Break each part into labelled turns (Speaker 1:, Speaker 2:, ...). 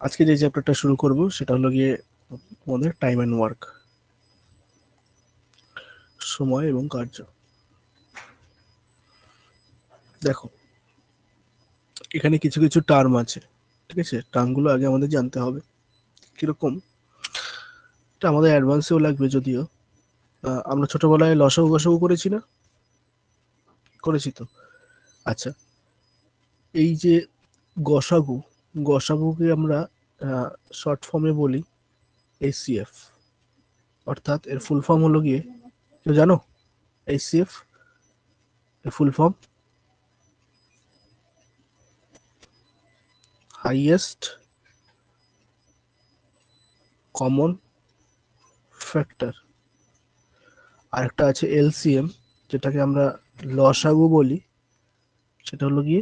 Speaker 1: আজকে যে চ্যাপ্টারটা শুরু করব সেটা হলো গিয়ে আমাদের টাইম অ্যান্ড ওয়ার্ক, সময় এবং কার্য। দেখো, এখানে কিছু কিছু টার্ম আছে, ঠিক আছে? টার্মগুলো আগে আমাদের জানতে হবে কিরকম। এটা আমাদের অ্যাডভান্সেও লাগবে যদিও। আমরা ছোটবেলায় লসাগু গসাগু করেছি না? করেছি তো। আচ্ছা, এই যে গসাগু, গসাগুকে আমরা শর্ট ফর্মে বলি এইচসিএফ, অর্থাৎ এর ফুল ফর্ম হলো গিয়ে, কেউ জানো এইচসিএফ এর full form? Highest common factor. আরেকটা আছে এলসিএম, যেটাকে আমরা লসাগু বলি, সেটা হলো গিয়ে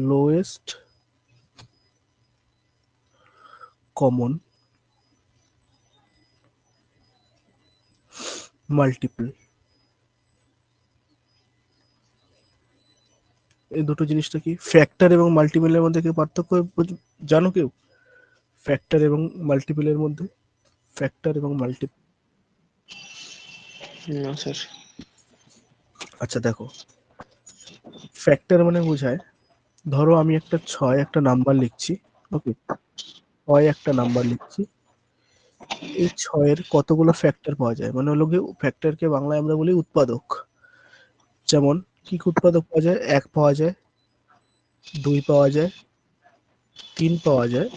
Speaker 1: লোয়েস্ট কমন মাল্টিপল। এই দুটো জিনিসটা কি? ফ্যাক্টর এবং মাল্টিপলের মধ্যে কি পার্থক্য জানো কেউ? ফ্যাক্টর এবং মাল্টিপলের মধ্যে, ফ্যাক্টর এবং মাল্টিপল।
Speaker 2: না স্যার।
Speaker 1: আচ্ছা দেখো, ফ্যাক্টর মানে বোঝায়, ধরো আমি একটা ছয় একটা নাম্বার লিখছি, ওকে, ছয় একটা নাম্বার লিখছি, এই ছয়ের কতগুলো ফ্যাক্টর পাওয়া যায়, মানে হলো গিয়ে ফ্যাক্টরকে বাংলায় আমরা বলি উৎপাদক। যেমন কি কি উৎপাদক পাওয়া যায়? এক পাওয়া যায়, দুই পাওয়া যায়, তিন পাওয়া যায়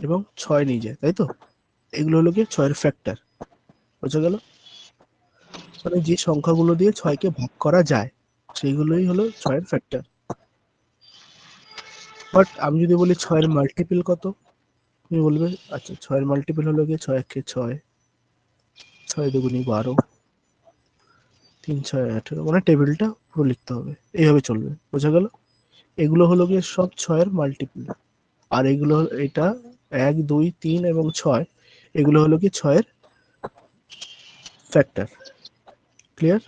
Speaker 1: এবং ছয় নিয়ে যায়, তাই তো? এগুলো হলো গিয়ে ছয়ের ফ্যাক্টর। বোঝা গেল? মানে যে সংখ্যাগুলো দিয়ে ছয়কে ভাগ করা যায় সেইগুলোই হলো ছয়ের ফ্যাক্টর। বাট আমি যদি বলি ছয়ের মাল্টিপল কত, তুমি বলবে আচ্ছা ছয়ের মাল্টিপল হলো গিয়ে ছয় একে ছয়, ছয় দুগুনি 12, তিন ছয় 18, মানে টেবিলটা পুরো লিখতে হবে, এইভাবে চলবে। বোঝা গেল? এগুলো হলো গিয়ে সব ছয়ের মাল্টিপল। আর এগুলো, এটা এক দুই তিন এবং ছয়, এগুলো হলো কি ছয়ের ফ্যাক্টর। ক্লিয়ার?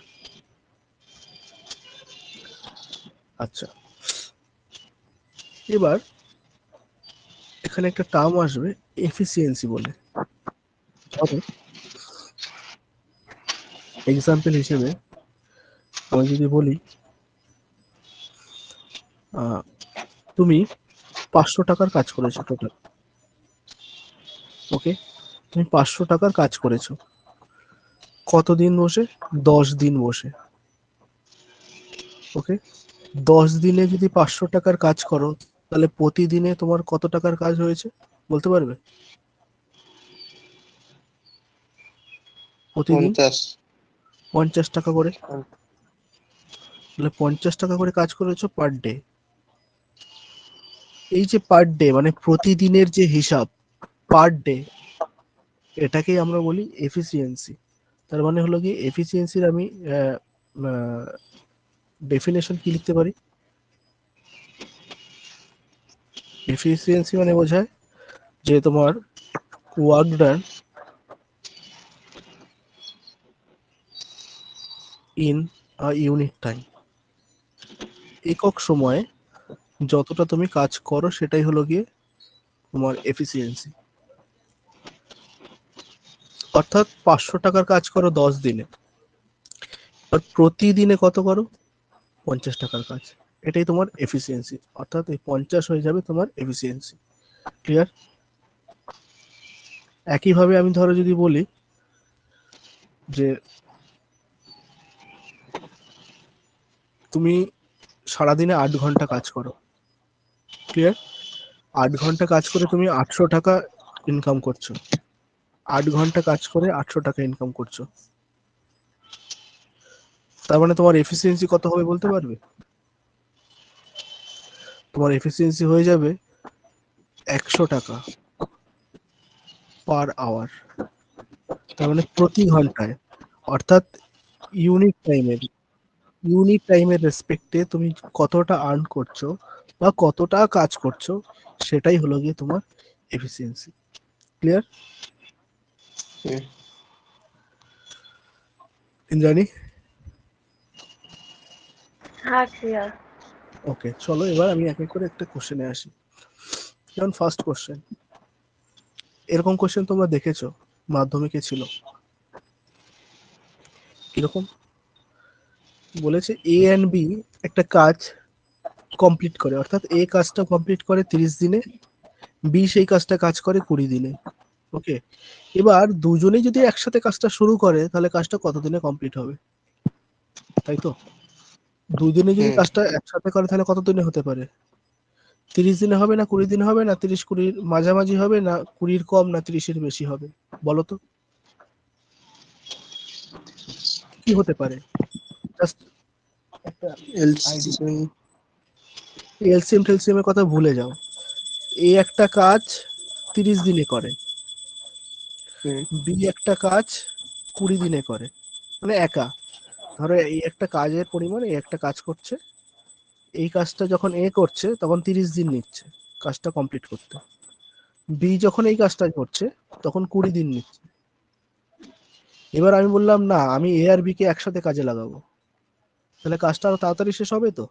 Speaker 1: আচ্ছা, এবার এখানে একটা টার্ম আসবে এফিসিয়েন্সি বলে। ধরো এক্সাম্পল হিসেবে আমি যদি বলি তুমি 500 টাকার কাজ করেছো টোটাল, ওকে, তুমি 500 টাকার কাজ করেছো কতদিন বসে? 10 দিন বসে, ওকে। 10 দিনে যদি 500 টাকার কাজ করো, তাহলে প্রতিদিনে তোমার কত টাকার কাজ হয়েছে বলতে পারবে? প্রতিদিন
Speaker 2: 50।
Speaker 1: 50 টাকা করে, তাহলে 50 টাকা করে কাজ করেছো পার ডে। এই যে পার ডে মানে প্রতিদিনের যে হিসাব, পার ডে, এটাকেই আমরা বলি এফিসিয়েন্সি। তার মানে হলো কি, এফিসিয়েন্সির আমি ডেফিনেশন কি লিখতে পারি? এফিসিয়েন্সি মানে বোঝায় যে তোমার work done in a unit time, একক সময়ে যতটা তুমি কাজ করো সেটাই হলো গিয়ে তোমার এফিসিয়েন্সি। অর্থাৎ 500 টাকার কাজ করো 10 দিনে, আর প্রতিদিনে কত করো? 50 টাকার কাজ, এটাই তোমার এফিসিয়েন্সি। অর্থাৎ এই 50 হয়ে যাবে তোমার এফিসিয়েন্সি। ক্লিয়ার? একইভাবে আমি ধরো যদি বলি যে তুমি সারাদিনে 8 ঘন্টা কাজ করো, ক্লিয়ার? 8 ঘন্টা কাজ করে তুমি 800 টাকা ইনকাম করছো, 8 ঘন্টা কাজ করে 800 টাকা ইনকাম করছো, তার মানে তোমার এফিসিয়েন্সি কত হবে বলতে পারবে? তোমার এফিসিয়েন্সি হয়ে যাবে 100 টাকা পার আওয়ার, তার মানে প্রতি ঘন্টায়। অর্থাৎ ইউনিট টাইমের, ইউনিট টাইমের রেসপেক্টে তুমি কতটা আর্ন করছো বা কতটা কাজ করছো, সেটাই হলো গিয়ে তোমার এফিসিয়েন্সি। ক্লিয়ার?
Speaker 2: হুম।
Speaker 1: ইন্দ্রাণী?
Speaker 3: হ্যাঁ ক্লিয়ার।
Speaker 1: ওকে, চলো এবার আমি এক এক করে একটা কোশ্চেনে আসি। যেমন ফার্স্ট কোশ্চেন, এরকম কোশ্চেন তোমরা দেখেছো মাধ্যমিকে ছিল, কিরকম বলেছে এ এন্ড বি একটা কাজ কমপ্লিট করে, অর্থাৎ এ কাজটা কমপ্লিট করে 30 দিনে, বি সেই কাজটা কাজ করে 20 দিনে। ওকে, এবার দুজনেই যদি একসাথে কাজটা শুরু করে তাহলে কাজটা কত দিনে কমপ্লিট হবে, তাই তো? দুদিনে যদি কাজটা একসাথে করে তাহলে কত দিনে হতে পারে? 30 দিনে হবে না 20 দিনে হবে না 30-20 মাঝামাঝি হবে না 20 কম না 30 বেশি হবে, বলো তো কি হতে পারে? জাস্ট একটা
Speaker 2: এলসিএম
Speaker 1: এলসিএম টেলসিএম এর কথা ভুলে যাও, এ একটা কাজ 30 দিনে করে, বি একটা কাজ 20 দিনে করে, মানে একা, ধরো এই একটা কাজের পরিমাণ, এই একটা কাজ করছে, এই কাজটা যখন এ করছে তখন 30 দিন নিচ্ছে কাজটা কমপ্লিট করতে, বি যখন এই কাজটা করছে তখন 20 দিন নিচ্ছে। এবার আমি বললাম না আমি এ আর বি কে একসাথে কাজে লাগাবো, তাহলে কাজটা আরো তাড়াতাড়ি শেষ হবে তো,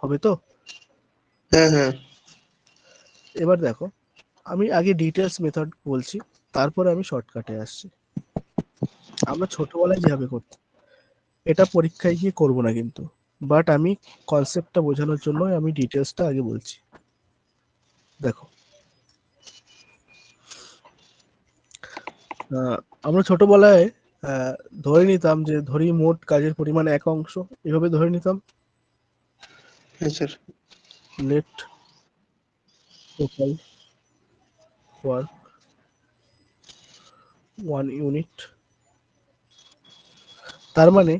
Speaker 1: হবে তো?
Speaker 2: হ্যাঁ হ্যাঁ
Speaker 1: এবার দেখো, আমি আগে ডিটেলস মেথড বলছি, তারপরে আমি শর্টকাটে আসছি। আমরা ছোটবেলায় যেভাবে করতাম এটা পরীক্ষায় গিয়ে করব না কিন্তু, বাট আমি কনসেপ্টটা বোঝানোর জন্য আমি ডিটেলসটা আগে বলছি। দেখো, আমরা ছোটবেলায় আহ, ধরে নিতাম যে ধরি মোট কাজের পরিমাণ এক অংশ, এভাবে ধরে নিতাম,
Speaker 2: হ্যাঁ sir
Speaker 1: let total work 1 unit. তার মানে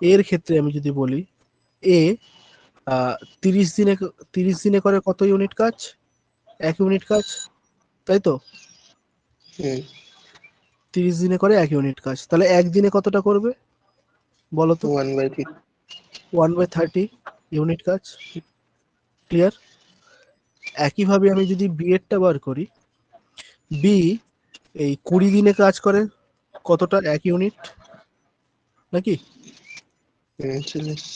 Speaker 1: এর ক্ষেত্রে আমি যদি বলি এ 30 দিনে 30 দিনে করে কত ইউনিট কাজ? 1 ইউনিট কাজ, তাই তো? 30 দিনে করে 1 ইউনিট কাজ, তাহলে একদিনে কতটা করবে বলো তো?
Speaker 2: 1/3
Speaker 1: 1/30 ইউনিট কাজ। ক্লিয়ার? একইভাবে আমি যদি বি এরটা বার করি, বি এই 20 দিনে কাজ করে কতটা? 1 ইউনিট, নাকি?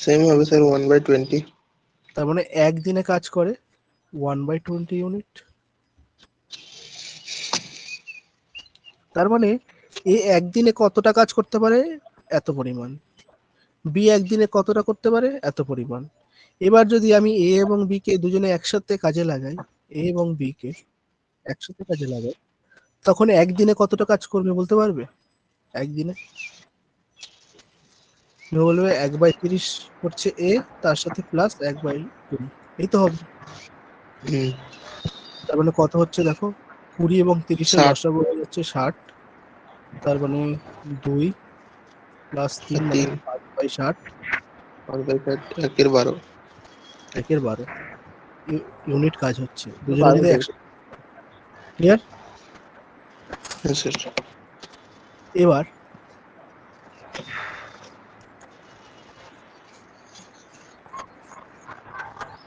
Speaker 2: সেম হবে স্যার 1/20
Speaker 1: তার মানে একদিনে কাজ করে 1/20 ইউনিট। তার মানে এ একদিনে কতটা কাজ করতে পারে? এত পরিমাণ। বি একদিনে কতটা করতে পারে? এত পরিমাণ। এবার যদি আমি এ এবং বি কে দুজনে একসাথে কাজে লাগাই, এ এবং বি কে একসাথে কাজে লাগাই, তখন একদিনে কতটা কাজ করবে বলতে পারবে? একদিনে তুমি বলবে 1/30 করছে এ, তার সাথে প্লাস 1/20, এই তো হবে। তার মানে কত হচ্ছে দেখো, 20 এবং 30-এর
Speaker 2: 60
Speaker 1: লসাগু হয়ে যাচ্ছে 60, তার মানে 2 প্লাস 3 মানে
Speaker 2: 3
Speaker 1: 5/60,
Speaker 2: 5/5 1/12
Speaker 1: 1/12 ইউনিট কাজ হচ্ছে দুজনে যদি একসাথে। ক্লিয়ার?
Speaker 2: হ্যাঁ স্যার
Speaker 1: এবার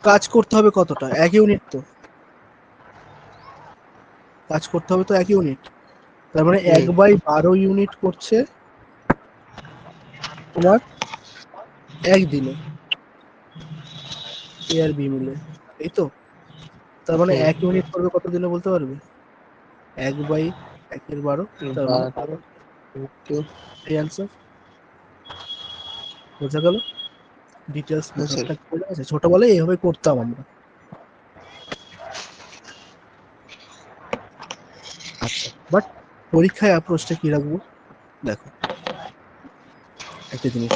Speaker 1: কাজ করতে হবে কতটা? 1 ইউনিট তো কাজ করতে হবে তো 1 ইউনিট, তার মানে 1/12 ইউনিট করছে তোমার একদিনে, এ আর বি মিলে, এই তো? তার মানে 1 ইউনিট করবে কত দিনে বলতে পারবে? 1/1/12, তার মানে
Speaker 2: 12
Speaker 1: এই অ্যান্সার। বোঝা গেল? ডিটেলস
Speaker 2: হ্যাঁ স্যার
Speaker 1: মেথডটা বোঝা গেছে? ছোটবেলায় এইভাবে করতাম আমরা। আচ্ছা, বাট পরীক্ষায় অ্যাপ্রোচটা কি রাখবো? দেখো একটা জিনিস,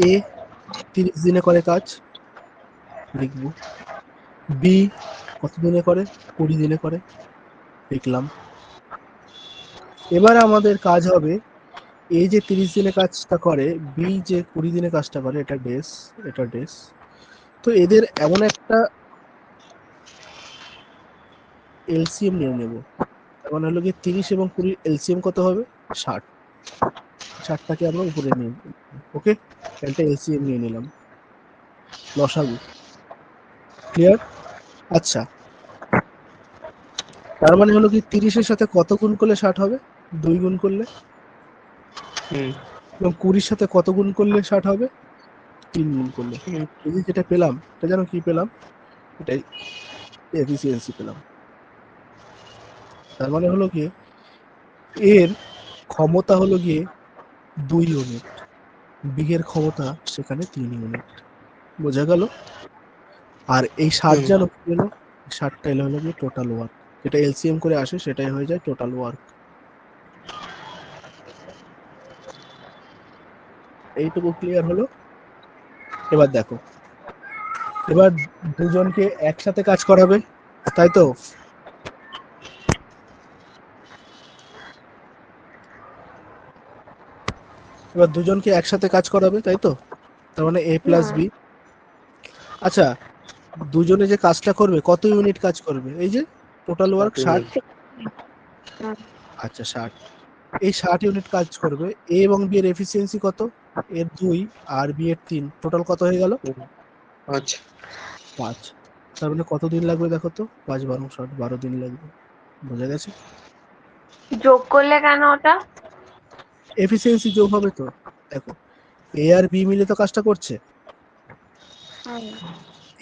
Speaker 1: এ 30 দিনে করে কাজ, লিখবো। বি কত দিনে করে? 20 দিনে করে, লিখলাম। এবার আমাদের কাজ হবে, এ যে 30 দিনে কাজটা করে, বি যে 20 দিনে কাজটা করে, এটা ডেস, এটা ডেস। তো এদের এমন একটা এলসিএম নিয়ে নেব, তার মানে হলো কি 30 এবং 20 এলসিএম কত হবে? 60, 60টাকে আমরা উপরে নিয়ে নেব। ওকে, একটা এলসিএম নিয়ে নিলাম, লসাগু। ক্লিয়ার? আচ্ছা, তার মানে হলো কি 30-এর সাথে কত গুণ করলে 60 হবে? 2 গুণ করলে। এবং 20-র সাথে কত গুণ করলে 60 হবে? 3 গুণ করলে এই যে যেটা পেলাম এটা জানো কি পেলাম, এটাই এফিসিয়েন্সি পেলাম। তার মানে হলো গিয়ে এর ক্ষমতা হলো গিয়ে 2 ইউনিট, বি এর ক্ষমতা সেখানে 3 ইউনিট। বোঝা গেল? আর এই 60 জানো কি হলো, 60টা হলো গিয়ে টোটাল ওয়ার্ক, যেটা এলসিএম করে আসে সেটাই হয়ে যায় টোটাল ওয়ার্ক। এইটুকু ক্লিয়ার হলো? এবার দেখো, এবার দুজনকে একসাথে কাজ করাবে, তাই তো? এবার দুজনকে একসাথে কাজ করাবে, তাই তো? তার মানে এ প্লাস বি। আচ্ছা, দুজনে যে কাজটা করবে কত ইউনিট কাজ করবে? এই যে টোটাল ওয়ার্ক 60। আচ্ছা 60, এই 60 ইউনিট কাজ করবে। এ এবং বি এর এফিসিয়েন্সি কত? এর 2 আর বি এর 3, টোটাল কত হয়ে গেল? 5। তার মানে কত দিন লাগবে দেখো তো? 5 12 60, 12 দিন লাগবে। বোঝা গেছে?
Speaker 3: যোগ করলে কেন ওটা?
Speaker 1: এফিসিয়েন্সি যোগ হবে তো। দেখো, এ আর বি মিলে তো কাজটা করছে।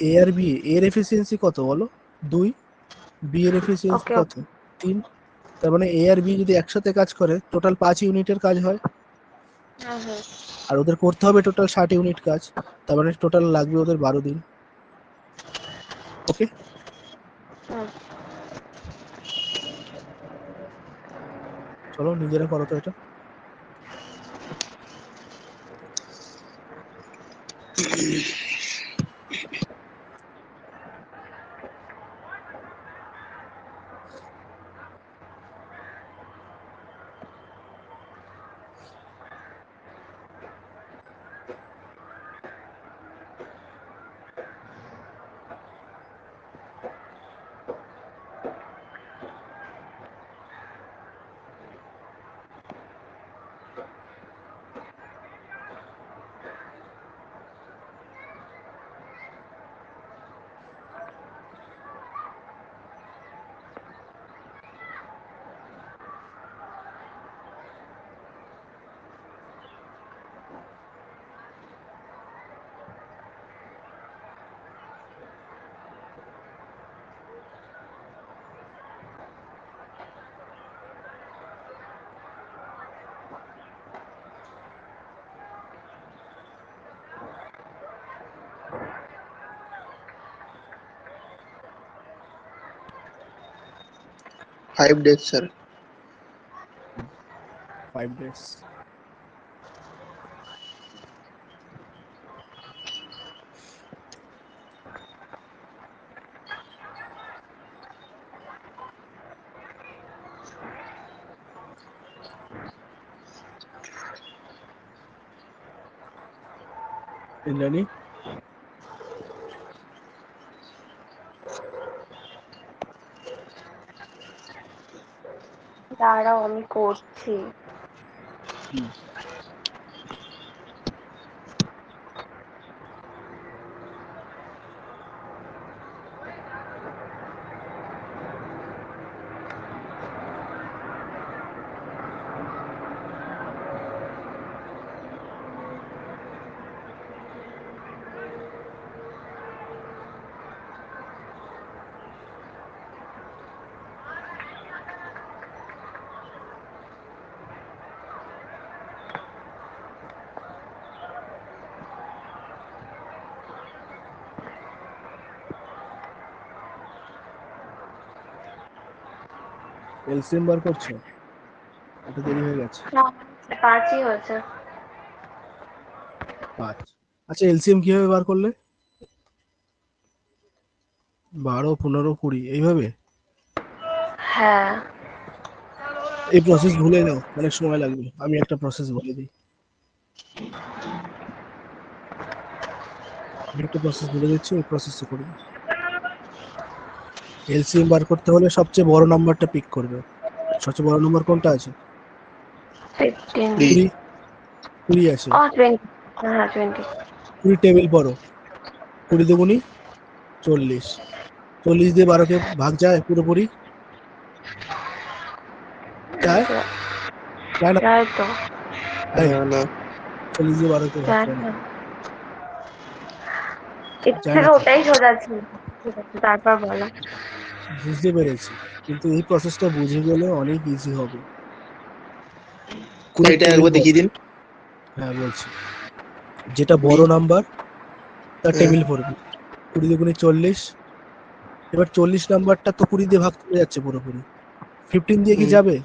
Speaker 1: এ আর বি এর এফিসিয়েন্সি কত বলো? 2। বি এর এফিসিয়েন্সি
Speaker 3: ওকে
Speaker 1: কত? 3। তার মানে এ আর বি যদি একসাথে কাজ করে টোটাল 5 ইউনিটের কাজ হয়, আর ওদের করতে হবে টোটাল 60 ইউনিট কাজ। তার মানে টোটাল লাগবে ওদের 12 দিন। ওকে, চলো নিজেরা করো তো এটা।
Speaker 2: Five days, sir.
Speaker 1: 5 days। Indrani,
Speaker 3: দাঁড়াও আমি করছি।
Speaker 1: এলসিএম বার করছো? এটা দেরি হয়ে গেছে।
Speaker 3: 5ই হয়েছে।
Speaker 1: 5। আচ্ছা, এলসিএম কিভাবে বার করলে? 12 15 20 এইভাবে?
Speaker 3: হ্যাঁ,
Speaker 1: এই প্রসেস ভুলে যাও, অনেক সময় লাগবে। আমি একটা প্রসেস বলে দিই। আমি একটা প্রসেস বলে দিচ্ছি, ওই প্রসেসে করবে। এলসিএম বার করতে হলে সবচেয়ে বড় নাম্বারটা পিক করবে। সবচেয়ে বড় নাম্বার কোনটা আছে?
Speaker 3: 15।
Speaker 1: 20। 20 আছে।
Speaker 3: 20। হ্যাঁ 20।
Speaker 1: 20 টেবিল পড়ো। 20 দুগুনি 40। 40 দিয়ে 12কে ভাগ যায় পুরোপুরি? যায়? যায় না?
Speaker 3: যায় তো।
Speaker 1: তাই
Speaker 2: No.
Speaker 1: 40 দিয়ে 12কে ভাগ
Speaker 3: যায়
Speaker 1: যায় না।
Speaker 3: না। এর
Speaker 1: যায়
Speaker 3: থেকে
Speaker 1: না তো।
Speaker 3: ওটাই সোজা ছিল। ঠিক আছে, তারপর বলো।
Speaker 1: বুঝতে পেরেছি, কিন্তু এই প্রসেসটা বুঝে গেলে অনেক ইজি হবে। কুড়ির
Speaker 2: এটা
Speaker 1: টেবিল
Speaker 2: একবার দেখিয়ে দিন।
Speaker 1: হ্যাঁ বলছি, যেটা
Speaker 2: কুড়ি।
Speaker 1: বড় নাম্বার তার
Speaker 2: হ্যাঁ।
Speaker 1: টেবিল পড়বে। 20 দুগুণে 40। এবার 40 নাম্বারটা তো 20 দিয়ে ভাগ চলে যাচ্ছে পুরোপুরি। 15 দিয়ে কি
Speaker 2: হুম,
Speaker 1: যাবে?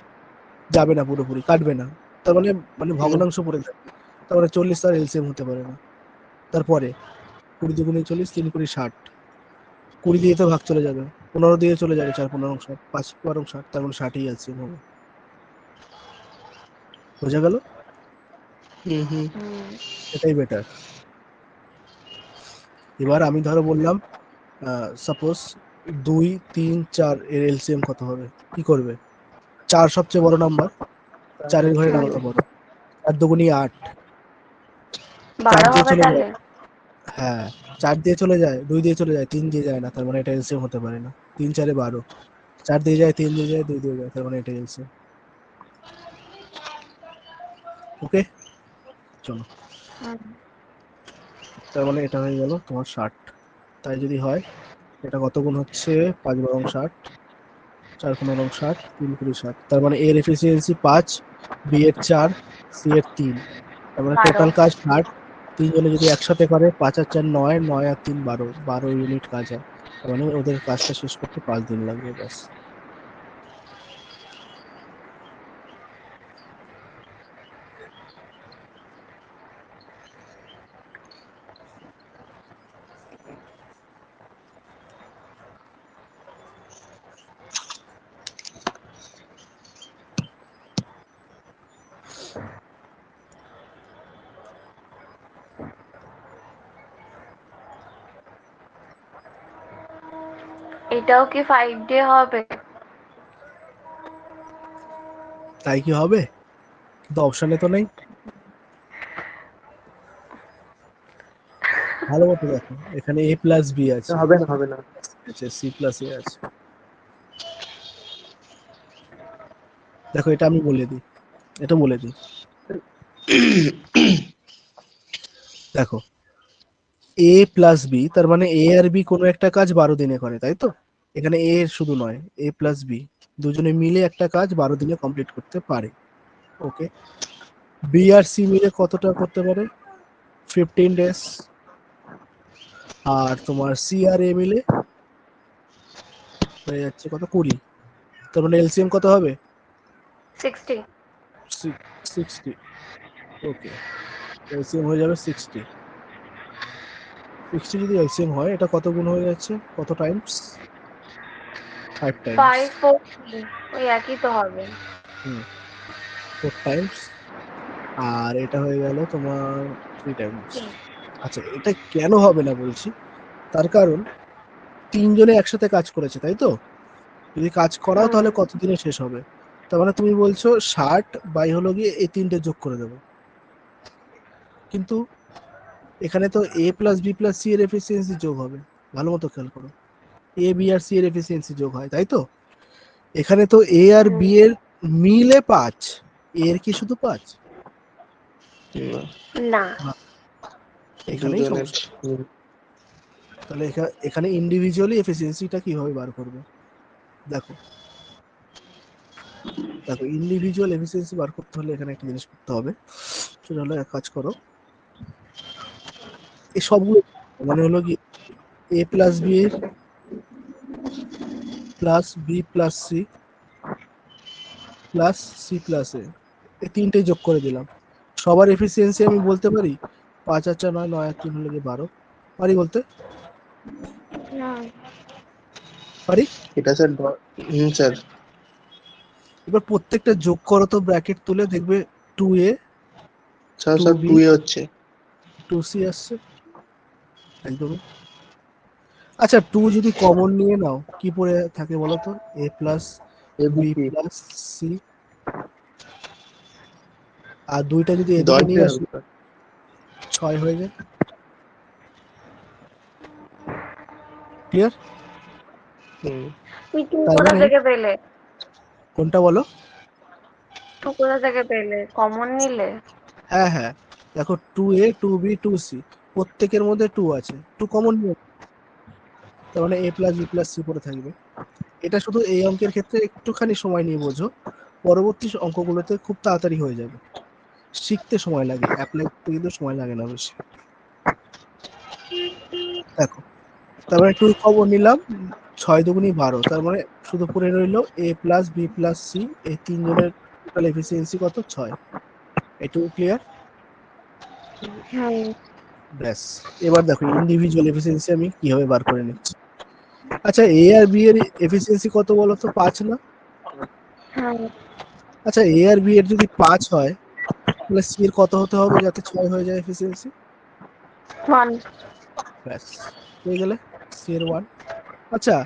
Speaker 1: যাবে না, পুরোপুরি কাটবে না। তার মানে মানে
Speaker 2: হুম,
Speaker 1: ভগ্নাংশ পড়ে যাবে। তার মানে 40 তার এলসিএম হতে পারে না। তারপরে 20 দুগুণে 40, 3 কুড়ি 60। 20 দিয়ে তো ভাগ চলে যাবে, 15 দিয়ে চলে যাবে, 4 15 60, 5 12 60, তার মানে 60ই এলসিএম হবে। বোঝা গেল?
Speaker 2: হুম, হুম।
Speaker 3: হুম।
Speaker 1: এটাই বেটার। এবার আমি ধরো বললাম সাপোজ 2 3 4 এর এলসিএম কত হবে? কি করবে? 4 সবচেয়ে বড় নাম্বার, 4 এর ঘরে এটা
Speaker 3: হুম।
Speaker 1: কত বড়? 4 দুগুণি 8। 4
Speaker 3: 12
Speaker 1: দিয়ে
Speaker 3: হবে
Speaker 1: চলে যায়,
Speaker 3: তাহলে।
Speaker 1: হ্যাঁ 4 দিয়ে চলে যায়, 2 দিয়ে চলে যায়, 3 দিয়ে যায় না, তার মানে এটা এলসিএম হতে পারে না। 3 4 12। 4 দিয়ে যায়, 3 দিয়ে যায়, 2 দিয়ে যায়, তার মানে এটা এলসিএম। ওকে, চলো।
Speaker 3: হুম।
Speaker 1: তার মানে এটা হয়ে গেল তোমার 60। তাই যদি হয়, এটা কত গুণ হচ্ছে? 5 বারং 60, 4 15 60, 3 কুড়ি 60। তার মানে এর এফিসিয়েন্সি 5, বি এর 4, সি এর 3। তার মানে
Speaker 3: 12।
Speaker 1: টোটাল কাজ 60। তিনজনে যদি একসাথে করে, 5 আর 4 9, 9 আর 3 12, 12 ইউনিট কাজ হয়। তার মানে ওদের কাজটা শেষ করতে 5 দিন লাগবে, ব্যাস।
Speaker 3: এটাও কি 5 ডে হবে?
Speaker 1: তাই কি হবে? কিন্তু অপশানে তো নেই। ভালো মতো দেখো, এখানে এ প্লাস বি আছে,
Speaker 2: হবে না, হবে না।
Speaker 1: সি প্লাস এ আছে। দেখো এটা আমি বলে দিই, এটা বলে দিই। দেখো এ প্লাস বি, তার মানে এ আর বি কোনো একটা কাজ 12 দিনে করে, তাই তো? এখানে এ শুধু নয়, এ প্লাস বি দুজনে মিলে একটা কাজ 12 দিনে কমপ্লিট করতে পারে। ওকে, বি আর সি মিলে কতটা করতে পারে? 15 ডেজ। আর তোমার সি আর এ মিলে হয়ে যাচ্ছে কত? 20। তার মানে এলসিএম কত হবে?
Speaker 3: 60।
Speaker 1: 60। ওকে, এলসিএম হয়ে যাবে 60। 60 যদি এলসিএম হয়, এটা কত গুণ হয়ে যাচ্ছে? কত টাইমস? 5 টাইমস।
Speaker 3: 5 4 3, ওই একই তো হবে।
Speaker 1: হুম, 4 টাইমস। আর এটা হয়ে গেল তোমার 3 টাইমস। আচ্ছা, এটা কেন হবে না বলছি, তার কারণ তিনজনে একসাথে কাজ করেছে, তাই তো? যদি কাজ করাও
Speaker 3: হুম।
Speaker 1: তাহলে কতদিনে শেষ হবে? তার মানে তুমি বলছো 60 বাই হলো গিয়ে এই তিনটে যোগ করে দেবো, কিন্তু এখানে তো a plus b plus C এর এফিসিয়েন্সি যোগ হবে। ভালো মতো খেয়াল করো, এ বি আর সি এর এফিসিয়েন্সি যোগ হয়, তাই তো? এখানে তো এ আর
Speaker 3: হুম।
Speaker 1: বি এর মিলে 5, এর কি শুধু 5?
Speaker 2: না,
Speaker 3: না।
Speaker 1: এখানেই
Speaker 2: দুজনের।
Speaker 1: সমস্যা। তাহলে এখানে ইন্ডিভিজুয়ালি এফিসিয়েন্সিটা কিভাবে বার করবে? দেখো, দেখো ইন্ডিভিজুয়াল এফিসিয়েন্সি বার করতে হলে এখানে একটা জিনিস করতে হবে। সেটা হলো, এক কাজ করো, এই সবগুলো মানে হলো কি, a plus b plus b plus c plus c plus a, এই তিনটে যোগ করে দিলাম। সবার এফিসিয়েন্সি আমি বলতে পারি 5 আর 4 9, 9 আর 3 হলে 12। পারি বলতে?
Speaker 3: হুম।
Speaker 1: পারি।
Speaker 2: এটা স্যার হুম স্যার।
Speaker 1: এবার প্রত্যেকটা যোগ করো তো, ব্র্যাকেট তুলে দেখবে 2a
Speaker 2: স্যার স্যার
Speaker 1: 2b
Speaker 2: 2 এ হচ্ছে।
Speaker 1: 2c আসছে একদমই। আচ্ছা, 2 যদি কমন নিয়ে নাও, কি পড়ে থাকে বলো তো? A plus b
Speaker 2: ABC
Speaker 1: plus c. আর দুইটা যদি এদিকে
Speaker 2: 10
Speaker 1: নিয়ে
Speaker 2: হবে
Speaker 1: আসি,
Speaker 2: স্যার।
Speaker 1: 6 হয়ে যায়। ক্লিয়ার?
Speaker 2: হুম।
Speaker 3: তুমি টু
Speaker 1: তার
Speaker 3: কোথা
Speaker 1: মানে
Speaker 3: থেকে পেলে?
Speaker 1: কোনটা বলো?
Speaker 3: টু কোথা থেকে পেলে? কমন নিলে?
Speaker 1: হ্যাঁ হ্যাঁ, দেখো 2a 2b 2c, প্রত্যেকের মধ্যে 2 আছে, 2 কমন নিয়ে, তার মানে a plus b plus c পড়ে থাকবে। এটা শুধু এই অঙ্কের ক্ষেত্রে একটুখানি সময় নিয়ে বোঝো, পরবর্তী অঙ্কগুলোতে খুব তাড়াতাড়ি হয়ে যাবে। শিখতে সময় লাগে, অ্যাপ্লাই করতে কিন্তু সময় লাগে না বেশি। দেখো, তারপরে 2 কমন নিলাম, 6 দুগুণী 12, তার মানে শুধু পড়ে রইলো a plus b plus c, এই তিনজনের টোটাল এফিসিয়েন্সি কত? 6। এটুকু ক্লিয়ার?
Speaker 3: হুম
Speaker 1: ব্যাস, এবার দেখো ইন্ডিভিজুয়াল এফিসিয়েন্সি আমি কিভাবে বার করে নিচ্ছি। আচ্ছা, এ আর বি এর এফিসিয়েন্সি কত বলো তো? 5 না?
Speaker 3: হুম
Speaker 1: আচ্ছা, এ আর বি এর যদি 5 হয়, তাহলে সি এর কত হতে হবে যাতে 6 হয়ে যায় এফিসিয়েন্সি?
Speaker 3: 1
Speaker 1: ব্যাস, হয়ে গেলে সি এর 1। আচ্ছা,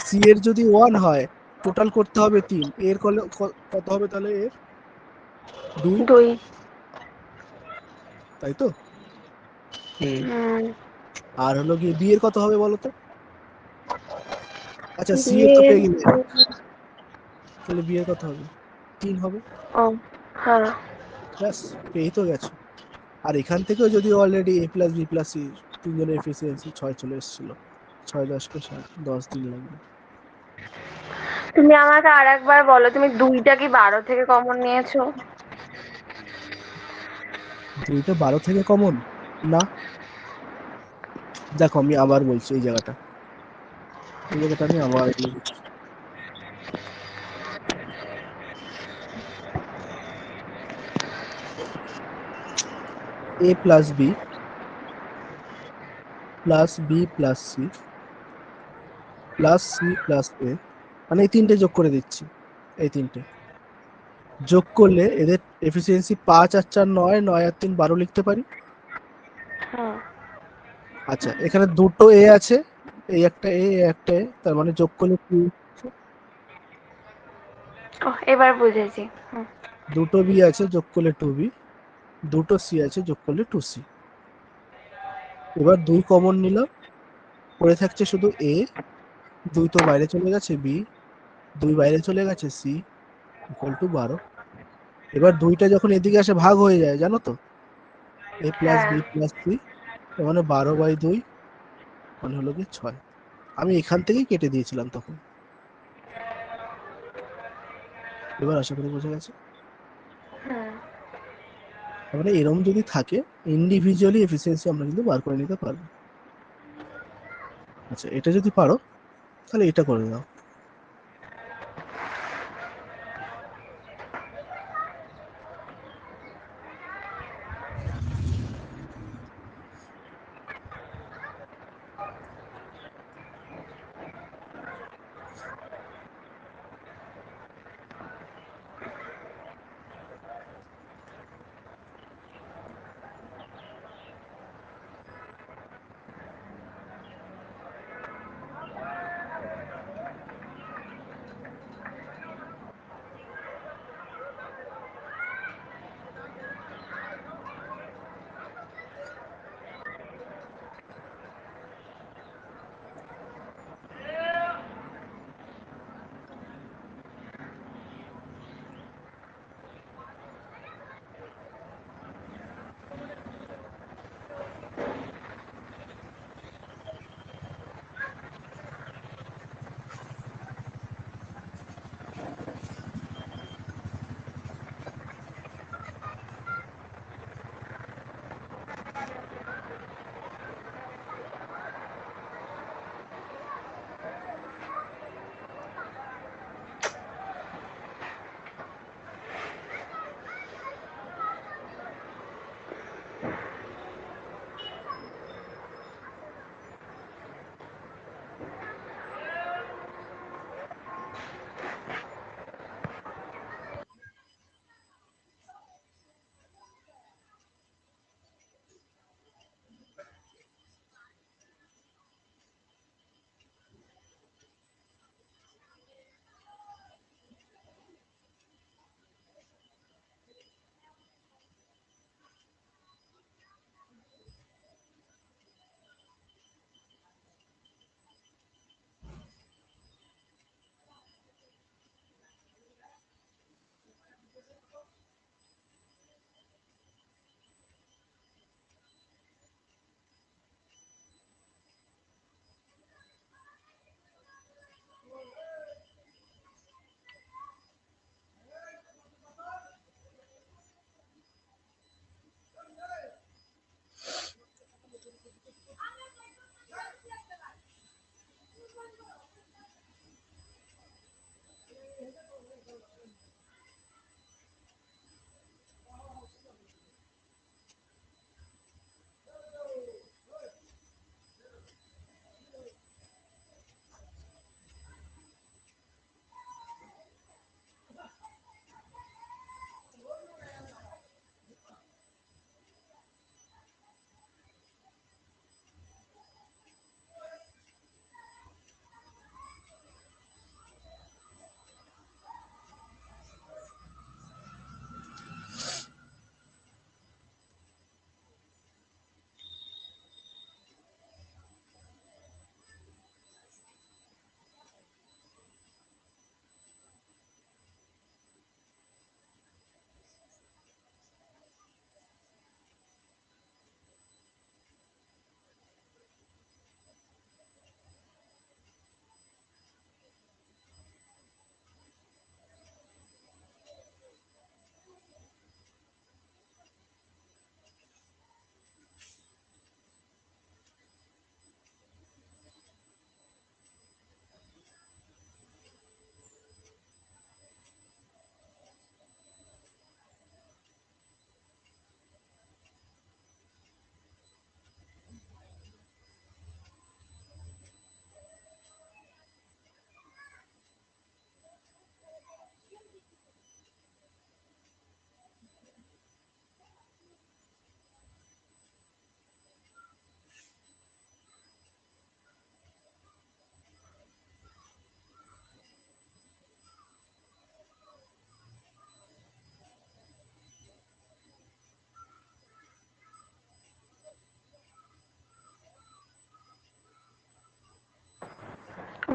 Speaker 1: সি এর যদি 1 হয়, টোটাল করতে হবে 3, এর কত হবে তাহলে? এর 2,
Speaker 3: 2
Speaker 1: তাই তো?
Speaker 3: হুম
Speaker 1: আর হলো গিয়ে বি এর কত হবে বলো তো? আচ্ছা, সি এর তো
Speaker 3: বিয়ের
Speaker 1: পেয়ে গেলে, তাহলে বি এর কত হবে? 3 হবে।
Speaker 3: ও হ্যাঁ
Speaker 1: ব্যাস, পেয়েই তো গেছো। আর এখান থেকেও যদি অলরেডি এ প্লাস বি প্লাস সি তিনজনের এফিসিয়েন্সি 6 চলে এসেছিল, 6 10 কে 60, 10 দিন লাগবে।
Speaker 3: তুমি আমাকে আর একবার বলো, তুমি 2টা কি 12 থেকে কমন নিয়েছো?
Speaker 1: 2টা 12 থেকে কমন না। দেখো, আমি আবার বলছি, এই জায়গাটা আমি আবার লিখছি। a plus b plus b plus c plus c plus a, মানে এই তিনটে যোগ করে দিচ্ছি। এই তিনটে যোগ করলে এদের এফিসিয়েন্সি 5 আর 4 9, 9 আর 3 12 লিখতে পারি।
Speaker 3: হ্যাঁ
Speaker 1: আচ্ছা, এখানে দুটো এ আছে, এই একটা এ, একটা এ, তার মানে যোগ করলে 2,
Speaker 3: ও এবার বুঝেছি। হুম
Speaker 1: দুটো বি আছে, যোগ করলে 2b, দুটো সি আছে, যোগ করলে 2c। এবার 2 কমন নিলাম, পড়ে থাকছে শুধু এ, 2 তো বাইরে চলে গেছে, বি 2 বাইরে চলে গেছে, সি ইকুয়াল টু 12। এবার 2টা যখন এদিকে আসে ভাগ হয়ে যায়, জানো তো, এ প্লাস
Speaker 3: হ্যাঁ
Speaker 1: বি প্লাস সি, তার মানে 12/2, মানে হলো কি 6। আমি এখান থেকেই কেটে দিয়েছিলাম তখন। এবার আশা করি বোঝা গেছে।
Speaker 3: হুম
Speaker 1: তার মানে এরকম যদি থাকে, ইন্ডিভিজুয়ালি এফিসিয়েন্সি আমরা কিন্তু বার করে নিতে পারবো। আচ্ছা, এটা যদি পারো তাহলে এটা করে দাও।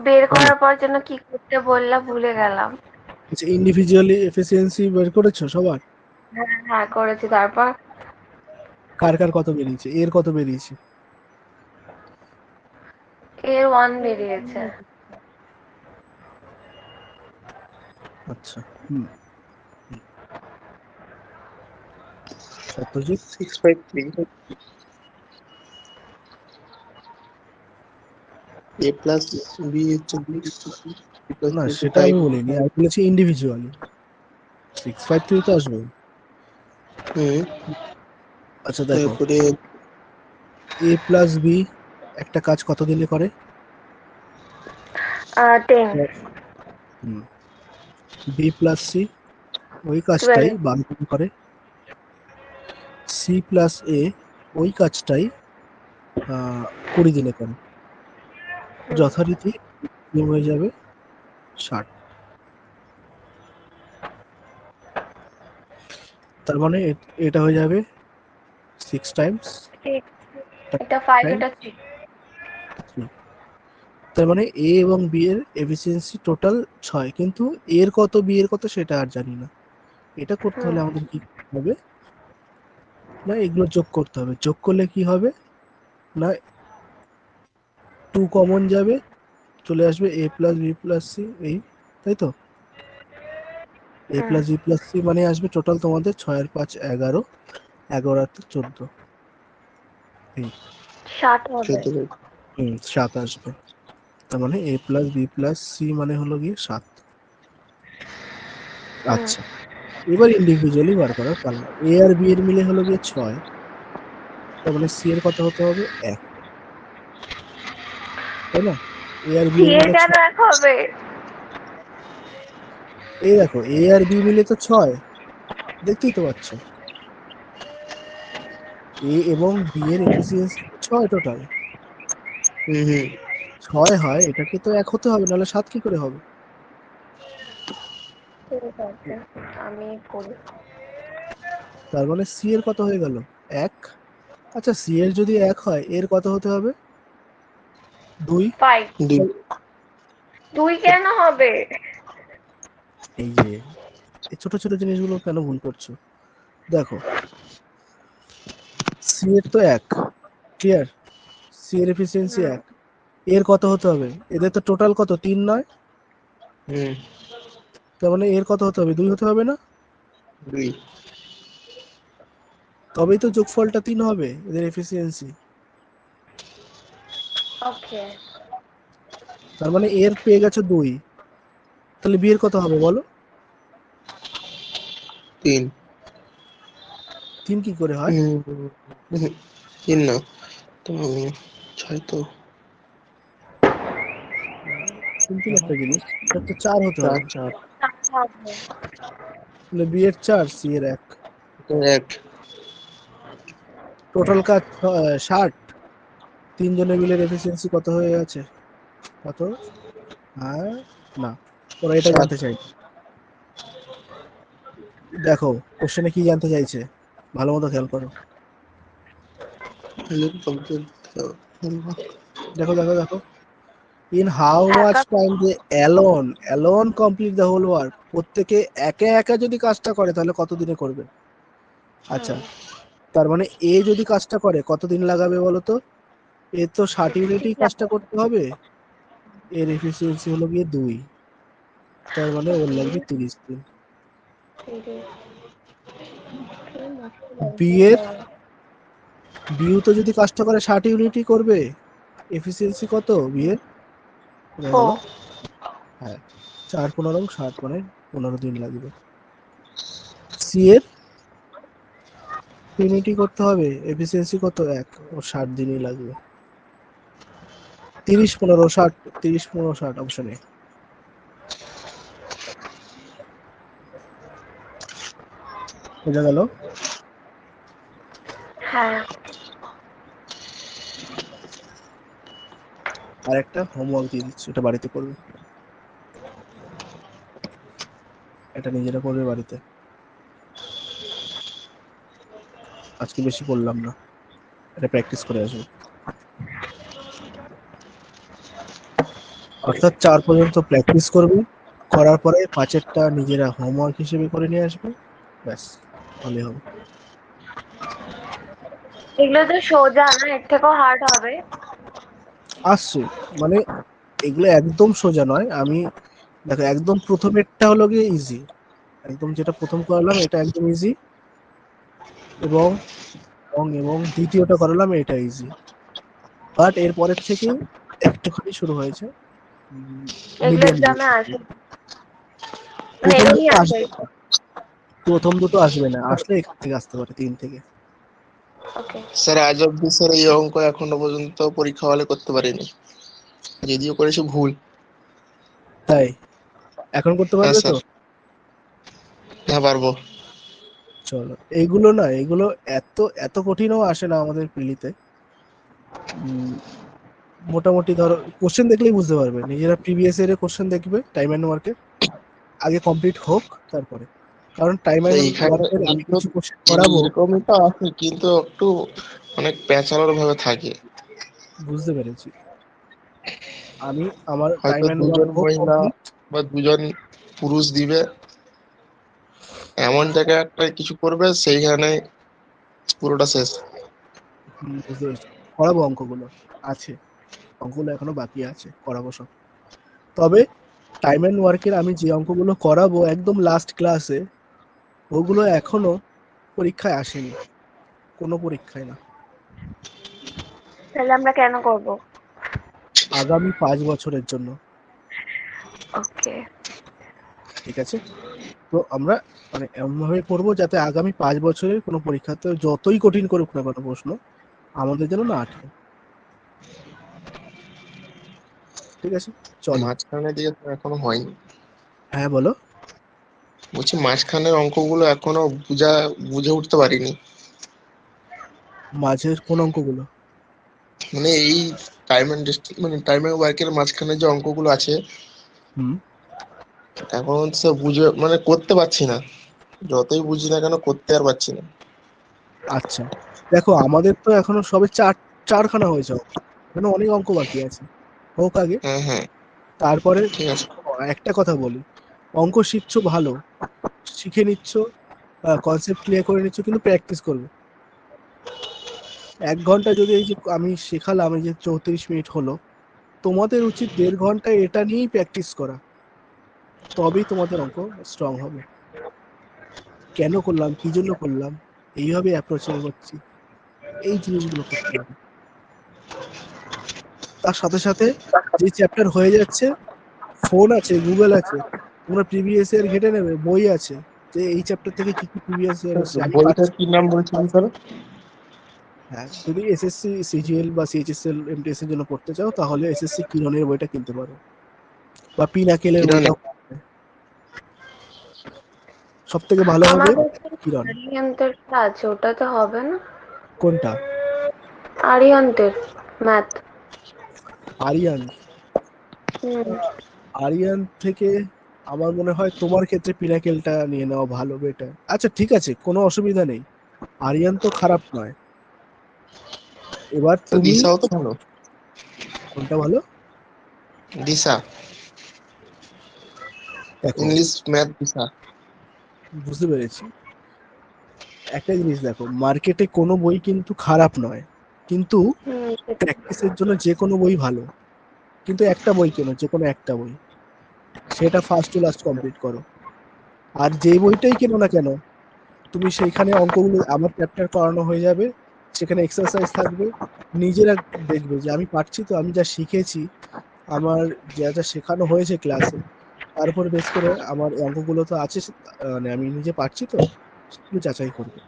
Speaker 3: বের করার পর যেন কি করতে বললা ভুলে গেলাম।
Speaker 1: আচ্ছা, ইন্ডিভিজুয়ালি এফিসিয়েন্সি বের করেছো সবার?
Speaker 3: হ্যাঁ হ্যাঁ করেছি, তারপর
Speaker 1: কার কার কত বেরিয়েছে? এর কত বেরিয়েছে?
Speaker 3: এর 1 বেরিয়েছে।
Speaker 1: আচ্ছা, হুম। সত্যজিৎ?
Speaker 2: 653 a plus b হচ্ছে 6 b plus
Speaker 1: না,
Speaker 2: c হচ্ছে
Speaker 1: সেটা
Speaker 2: 5
Speaker 1: আমি বলিনি, আমি বলেছি ইন্ডিভিজুয়ালি। 653 তো আসবে।
Speaker 2: হুম
Speaker 1: আচ্ছা দেখো,
Speaker 2: তারপরে
Speaker 1: এ প্লাস বি একটা কাজ কত দিনে করে?
Speaker 3: 10
Speaker 1: হুম। বি প্লাস সি ওই কাজটাই
Speaker 3: 12
Speaker 1: 12 দিনে করে। সি প্লাস এ ওই কাজটাই 20 দিনে করে। যথারীতি হয়ে যাবে 60। তার মানে এটা হয়ে যাবে 6 টাইমস
Speaker 3: এটা 5,
Speaker 1: টাইম
Speaker 3: এটা 3।
Speaker 1: 3। তার মানে এ এবং বি এর এফিসিয়েন্সি টোটাল 6, কিন্তু এর কত বি এর কত সেটা আর জানি না। এটা করতে হলে আমাদের কি করতে হবে, না এগুলো যোগ করতে হবে। যোগ করলে কি হবে, না 2 কমন যাবে, চলে আসবে এ প্লাস বি প্লাস সি, এই তাই তো। A plus b plus C মানে আসবে টোটাল তোমাদের 6 আর 5 11, 11 আর 14, এই
Speaker 3: 60 হবে।
Speaker 1: 7 আসবে। তার মানে এ প্লাস বি প্লাস সি মানে হলো গিয়ে 7। আচ্ছা, এবার ইন্ডিভিজুয়ালি বার করার পাল্লা। এ আর বি এর মিলে হলো গিয়ে 6, তার মানে সি এর কত হতে হবে 1, তাই না? এ আর বি
Speaker 3: সি
Speaker 1: এর
Speaker 3: এর
Speaker 1: মিলে
Speaker 3: কেন
Speaker 1: 6,
Speaker 3: 1 হবে?
Speaker 1: এই দেখো এ আর বি মিলে তো 6, দেখতেই তো পাচ্ছ। এ এবং বি এর এফিসিয়েন্সি 6 টোটাল।
Speaker 2: হুম হুম
Speaker 1: 6 হয়, এটাকে তো 1 হতে হবে, নাহলে 7 কি করে হবে?
Speaker 3: ঠিক আছে, আমি করি।
Speaker 1: তার মানে সি এর কত হয়ে গেল 1। আচ্ছা, সি এর যদি 1 হয় এর কত হতে হবে 2।
Speaker 3: 5
Speaker 2: দুই
Speaker 3: 2 কেন হবে?
Speaker 1: এই যে এই ছোট ছোট জিনিসগুলো কেন ভুল করছো? দেখো, সি এর তো 1, ক্লিয়ার? সি এর এফিসিয়েন্সি 1, এর কত হতে হবে? এদের তো টোটাল কত 3 নয়?
Speaker 2: হুম
Speaker 1: তার মানে এর কত হতে হবে 2 হতে হবে না?
Speaker 2: 2
Speaker 1: তবেই তো যোগফলটা 3 হবে এদের এফিসিয়েন্সি।
Speaker 3: ওকে,
Speaker 1: তার মানে এর পেয়ে গেছো 2, তাহলে বি এর কত হবে বলো?
Speaker 2: 3
Speaker 1: 3 কি করে হয়?
Speaker 2: 3 না তো 6 তো
Speaker 1: সিম্পল একটা জিনিস, এটা তো 4 হতে
Speaker 2: 4
Speaker 1: হবে।
Speaker 2: 4
Speaker 3: হবে।
Speaker 1: তাহলে বি এর 4, সি এর 1,
Speaker 2: 1
Speaker 1: টোটাল কাজ 60। 3 জনের মিলে এফিসিয়েন্সি কত হয়ে আছে? কত? হ্যাঁ, না, ওরা এটা
Speaker 2: 7
Speaker 1: জানতে চাই। দেখো কোশ্চেনে কি জানতে চাইছে, ভালো মতো খেয়াল করো। দেখো দেখো দেখো, ইন হাউ মাচ
Speaker 3: একা
Speaker 1: time they alone alone complete the whole work. প্রত্যেকে একা একা যদি কাজটা করে তাহলে কত দিনে করবে? আচ্ছা, তার মানে এ যদি কাজটা করে কতদিন লাগাবে বলো তো? এ তো 60 ইউনিটই কাজটা করতে হবে, এর এফিসিয়েন্সি হলো গিয়ে 2, তার মানে ওর লাগবে 30 দিন। বি এর বিউ তো যদি কাজটা করে 60 ইউনিটই করবে, এফিসিয়েন্সি কত বি এর? কোথায় গেল?
Speaker 3: 4।
Speaker 1: হ্যাঁ, 4 15 60, মানে 15 দিন লাগবে। সি এর ইউনিটি করতে হবে, এফিসিয়েন্সি কত 1, ও 60 দিনই লাগবে। 30 15 60, 30 15 60 অপশন এ। বোঝা গেল?
Speaker 3: হ্যাঁ,
Speaker 1: আর একটা হোমওয়ার্ক দিয়ে দিচ্ছি, এটা বাড়িতে করবে, এটা নিজেরা করবে বাড়িতে। আজকে বেশি করলাম না, এটা প্র্যাকটিস করে আসবে। অর্থাৎ 4 পর্যন্ত প্র্যাকটিস করবে, করার পরে 5 নিজেরা হোমওয়ার্ক হিসেবে করে নিয়ে আসবে, ব্যাস হলে হবে।
Speaker 3: এগুলো তো সোজা না, এর থেকেও হার্ড হবে।
Speaker 1: আসছে মানে এগুলো একদম সোজা নয়। আমি দেখো একদম প্রথমেরটা হলো গিয়ে ইজি, একদম যেটা প্রথম করালাম এটা একদম ইজি, এবং এবং এবং দ্বিতীয়টা করালাম এটা ইজি, বাট এর পরের থেকে একটুখানি শুরু হয়েছে
Speaker 3: এগুলো
Speaker 1: মিডিয়াম।
Speaker 3: এক্সামে আসে, মানে
Speaker 1: প্রথম
Speaker 3: এরকমই
Speaker 1: দুটো
Speaker 3: আসে।
Speaker 1: আসবে না, প্রথম দুটো আসবে না, আসলে এখান থেকে আসতে পারে 3 থেকে।
Speaker 3: ওকে।
Speaker 2: স্যার আজ অব্দি স্যার এই অঙ্ক এখনো পর্যন্ত পরীক্ষা হলে করতে পারিনি, যদিও করেছি ভুল।
Speaker 1: তাই এখন করতে
Speaker 2: হ্যাঁ
Speaker 1: পারবে তো?
Speaker 2: স্যার, হ্যাঁ পারবো।
Speaker 1: চলো, এইগুলো না, এগুলো এত এত কঠিনও আসে না আমাদের প্রিলিতে। মোটামুটি ধরো কোশ্চেন দেখলেই বুঝতে পারবে, নিজেরা প্রিভিয়াস ইয়ারের কোশ্চেন দেখবে টাইম অ্যান্ড ওয়ার্কের, আগে কমপ্লিট হোক তারপরে। কারণ টাইম
Speaker 2: তো
Speaker 1: অ্যান্ড
Speaker 2: এইখানে
Speaker 1: ওয়ার্কের আমি
Speaker 2: কিন্তু
Speaker 1: কিছু কোশ্চেন করাবো।
Speaker 2: এরকমই তো আছে, কিন্তু একটু অনেক প্যাচালোর ভাবে থাকে।
Speaker 1: বুঝতে পেরেছি। আমি আমার টাইম
Speaker 2: হয়তো
Speaker 1: অ্যান্ড ওয়ার্ক
Speaker 2: দুজন
Speaker 1: হোক
Speaker 2: মহিলা
Speaker 1: কমপ্লিট।
Speaker 2: বা দুজন পুরুষ দিবে, এমন জায়গায় একটা কিছু করবে সেইখানে পুরোটা শেষ।
Speaker 1: বুঝতে পেরেছি, করাবো অঙ্কগুলো, আছে অঙ্কগুলো এখনো বাকি আছে, করাবো সব। তবে টাইম অ্যান্ড ওয়ার্কের আমি যে অঙ্কগুলো করাবো একদম লাস্ট ক্লাসে, ওগুলো এখনো পরীক্ষায় আসেনি, কোনো পরীক্ষায় না।
Speaker 3: তাহলে আমরা কেন করব?
Speaker 1: আগামী 5 বছরের জন্য।
Speaker 3: ওকে।
Speaker 1: ঠিক আছে, তো আমরা মানে এমন ভাবে করবো যাতে আগামী 5 বছরের কোনো পরীক্ষাতে যতই কঠিন করুক না কোনো প্রশ্ন, আমাদের যেন না আটকে। ঠিক আছে, চলো।
Speaker 2: মাঝখানে দিয়ে তো এখনো হয়নি।
Speaker 1: হ্যাঁ বলো।
Speaker 2: বলছি মাঝখানের অঙ্কগুলো এখনো বুঝে উঠতে পারিনি।
Speaker 1: মাঝের কোন অঙ্কগুলো?
Speaker 2: মানে এই টাইম এন্ড ওয়ার্কের মাঝখানে যে অঙ্কগুলো আছে,
Speaker 1: হুম।
Speaker 2: এখন সে বুঝে মানে করতে পারছি না, যতই বুঝি না কেন করতে আর পারছি না।
Speaker 1: আচ্ছা, দেখো আমাদের তো এখনো সবে চারখানা হয়েছে অঙ্ক, এখনো অনেক অঙ্ক বাকি আছে, হোক আগে।
Speaker 2: হ্যাঁ হ্যাঁ,
Speaker 1: তারপরে
Speaker 2: ঠিক আছে।
Speaker 1: একটা কথা বলি, অঙ্ক শিখছো ভালো, শিখে নিচ্ছ, কনসেপ্ট ক্লিয়ার করে নিচ্ছ, কিন্তু প্র্যাকটিস করবে। 1 ঘন্টা যদি এই যে আমি শেখালাম, এই যে 34 মিনিট হলো, তোমাদের উচিত 1.5 ঘন্টা এটা নিয়েই প্র্যাকটিস করা, তবেই তোমাদের অঙ্ক স্ট্রং হবে। কেন করলাম, কি জন্য করলাম, এইভাবে অ্যাপ্রোচ করছি, এই জিনিসগুলো করতে হবে। তার সাথে সাথে যে চ্যাপ্টার হয়ে যাচ্ছে, ফোন আছে, গুগল আছে, তোমরা প্রিভিয়াস ইয়ার ঘেটে নেবে, বই আছে, যে এই চ্যাপ্টার থেকে কি কি প্রিভিয়াস ইয়ার এসেছে আমি
Speaker 2: বইটার
Speaker 1: পাচ্ছি।
Speaker 2: কি নাম বলছিলেন স্যার?
Speaker 1: হ্যাঁ, যদি এসএসসি সিজিএল বা সিএইচএসএল এমটিএস এর জন্য পড়তে চাও তাহলে এসএসসি কিরণের বইটা কিনতে পারো, বা পিনাকেলের
Speaker 2: কিরণে?
Speaker 1: বইটাও সব থেকে ভালো হবে।
Speaker 3: আমাদের
Speaker 1: কিরণ।
Speaker 3: আরিহান্তের আছে, ওটাতে হবে না?
Speaker 1: কোনটা?
Speaker 3: আরিহান্তের ম্যাথ।
Speaker 1: আরিয়ান।
Speaker 3: হুম।
Speaker 1: আরিয়ান থেকে আমার মনে হয় তোমার ক্ষেত্রে পিনাকেলটা নিয়ে নেওয়া ভালো, বেটার। আচ্ছা ঠিক আছে, কোনো অসুবিধা নেই, আরিয়ান তো খারাপ নয়। এবার
Speaker 2: তো
Speaker 1: তুমি
Speaker 2: দিশাও তো ভালো।
Speaker 1: কোনটা ভালো?
Speaker 2: দিশা,
Speaker 1: দেখো,
Speaker 2: ইংলিশ ম্যাথ দিশা।
Speaker 1: বুঝতে পেরেছি। একটা জিনিস দেখো, মার্কেটে কোনো বই কিন্তু খারাপ নয়, কিন্তু
Speaker 3: হুম,
Speaker 1: প্র্যাকটিসের জন্য যে কোনো বই ভালো। কিন্তু একটা বই কেনো, যে কোনো একটা বই, সেটা ফার্স্ট টু লাস্ট কমপ্লিট করো। আর যে বইটাই কেনো না কেন, তুমি সেইখানে অঙ্কগুলো আমার চ্যাপ্টার করানো হয়ে যাবে, সেখানে এক্সারসাইজ থাকবে, নিজেরা দেখবে যে আমি পারছি তো, আমি যা শিখেছি, আমার যা যা শেখানো হয়েছে ক্লাসে, তার উপর বেস করে আমার এই অঙ্কগুলো তো আছে, মানে আমি নিজে পারছি তো, সেগুলো যাচাই করবে,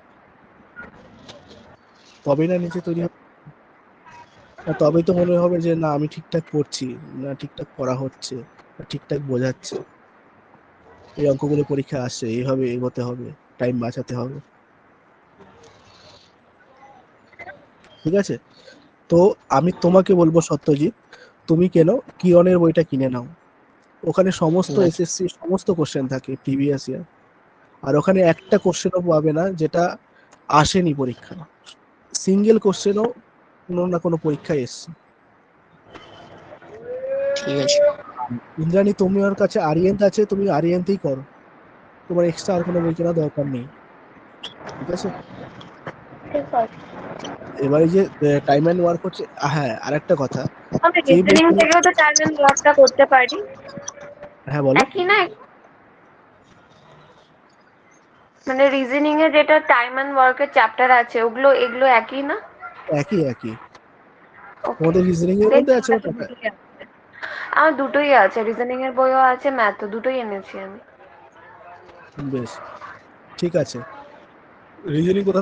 Speaker 1: তবেই না নিজে তৈরি হবে। আর তবেই তো মনে হবে যে না আমি ঠিকঠাক পড়ছি, না ঠিকঠাক পড়া হচ্ছে, না ঠিকঠাক বোঝাচ্ছে, এই অঙ্কগুলো পরীক্ষা আসছে, এইভাবে এগোতে হবে, টাইম বাঁচাতে হবে। ঠিক আছে, তো আমি তোমাকে বলবো সত্যজিৎ, তুমি কেন কিরণের বইটা কিনে নাও, ওখানে সমস্ত
Speaker 2: ঠিক আছে।
Speaker 1: এসএসসি সমস্ত কোশ্চেন থাকে প্রিভিয়াস ইয়ার, আর ওখানে একটা কোশ্চেনও পাবে না যেটা আসেনি পরীক্ষায়, সিঙ্গেল কোশ্চেনও কোনো না কোনো পরীক্ষায় এসছে।
Speaker 2: ঠিক আছে।
Speaker 1: ইন্দ্রাণী তোমার কাছে আরিয়েন্ট আছে, তুমি আরিয়েন্টেই করো, তোমার এক্সট্রা আর কোনো বই কেনার দরকার নেই, ঠিক আছে?
Speaker 3: ঠিক আছে।
Speaker 1: এবারে যে টাইম অ্যান্ড ওয়ার্ক হচ্ছে, হ্যাঁ আরেকটা কথা,
Speaker 3: আমি
Speaker 1: যে
Speaker 3: রিজনিং
Speaker 1: বইগুলো,
Speaker 3: থেকেও তো টাইম এন্ড ওয়ার্কটা করতে পারি,
Speaker 1: হ্যাঁ বলো,
Speaker 3: একই না? মানে রিজনিং এ যেটা টাইম এন্ড ওয়ার্কের চ্যাপ্টার আছে ওগুলো এগুলো একই না?
Speaker 1: একই একই,
Speaker 3: ওকে,
Speaker 1: তোমাদের রিজনিং এর
Speaker 3: দেন
Speaker 1: মধ্যে আছে
Speaker 3: আমার তো
Speaker 1: ওটা?
Speaker 3: দুটোই আছে। আমার দুটোই আছে, রিজনিং এর বইও আছে, ম্যাথ দুটোই এনেছি আমি।
Speaker 1: বেশ, ঠিক আছে। রিজনিং কোথা